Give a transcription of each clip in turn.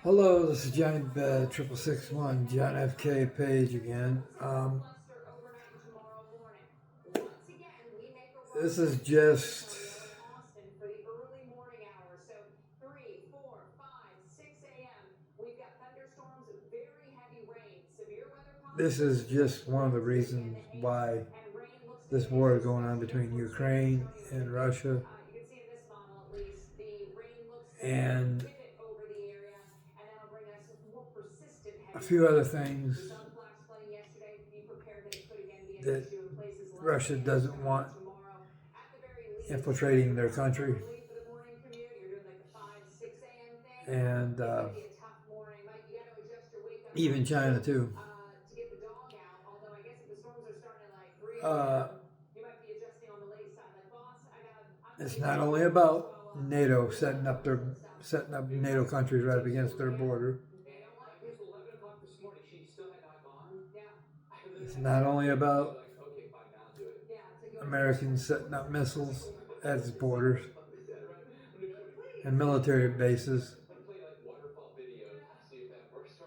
Hello, this is Johnny 6661 John FK Page again. This is just one of the reasons why this war is going on between Ukraine and Russia, and a few other things that Russia doesn't want infiltrating their country, and even China too. Uh, it's not only about NATO setting up NATO countries right up against their border. It's not only about Americans setting up missiles at its borders and military bases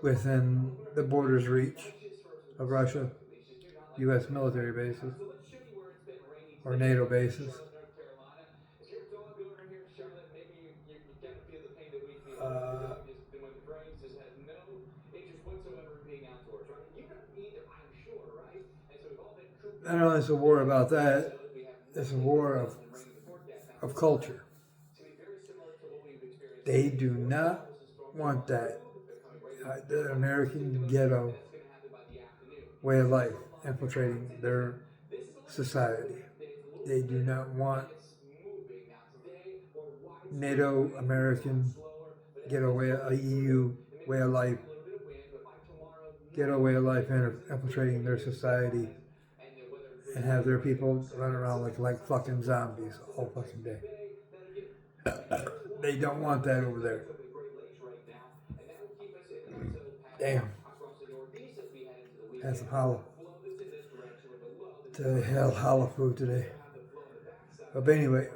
within the border's reach of Russia, U.S. military bases, or NATO bases. Not only is a war about that, it's a war of culture. They do not want that. The American ghetto way of life infiltrating their society. They do not want NATO American ghetto way, a EU way of life, ghetto way of life infiltrating their society and have their people run around like fucking zombies all fucking day. They don't want that over there. Damn. Had some hollow. To hell hollow food today. But anyway,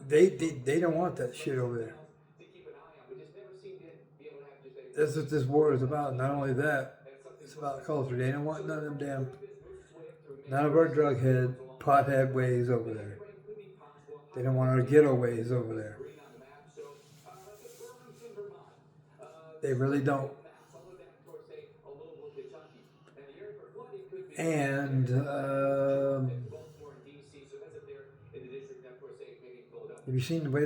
they don't want that shit over there. That's what this war is about. Not only that, it's about culture. They don't want none of them none of our drug head, pothead ways over there. They don't want our ghetto ways over there. They really don't. And have you seen the way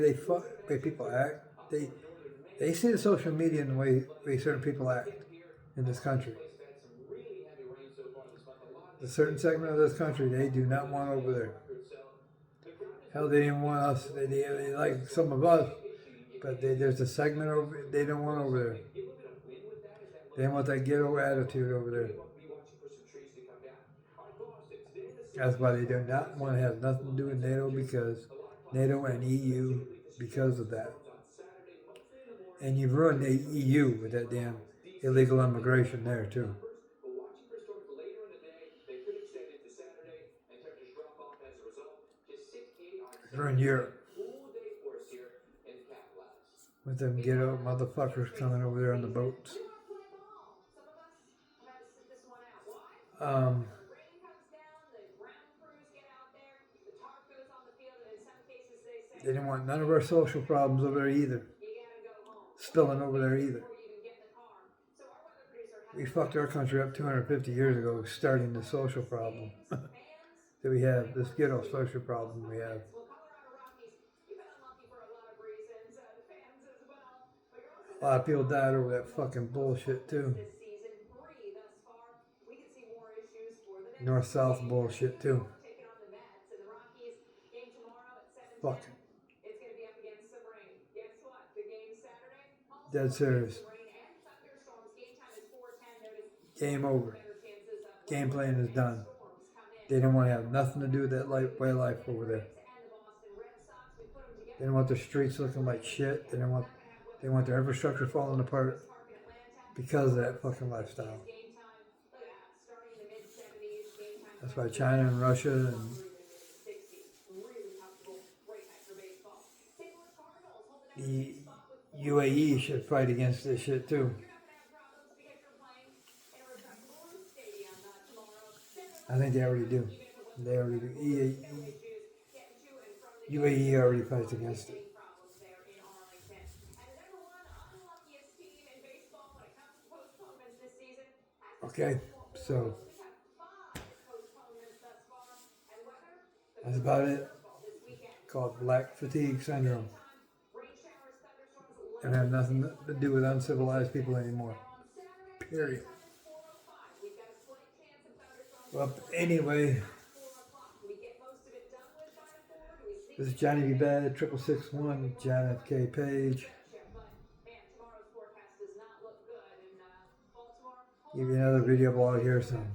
way people act? They see the social media and the way certain people act in this country. A certain segment of this country they do not want over there. Hell, they didn't want us. They like some of us, but there's a segment over they don't want over there. They don't want that ghetto attitude over there. That's why they do not want to have nothing to do with NATO, because NATO and EU, because of that. And you've ruined the EU with that damn illegal immigration there too. Ruined Europe with them ghetto motherfuckers coming over there on the boats. They didn't want none of our social problems over there either. Spilling over there either. We fucked our country up 250 years ago, starting the social problem that we have, this ghetto social problem we have. A lot of people died over that fucking bullshit too. North-South bullshit too. Fuck. Dead serious. Game over. Game plan is done. They don't want to have nothing to do with that way of life over there. They don't want their streets looking like shit. They want their infrastructure falling apart because of that fucking lifestyle. That's why China and Russia and UAE should fight against this shit too. I think they already do. They already do. UAE already fights against it. Okay, so that's about it. Called Black Fatigue Syndrome. And have nothing to do with uncivilized people anymore. Period. Well, anyway, this is Johnny B. Bad, 6661, John F. K. Page. Give you another video blog here soon.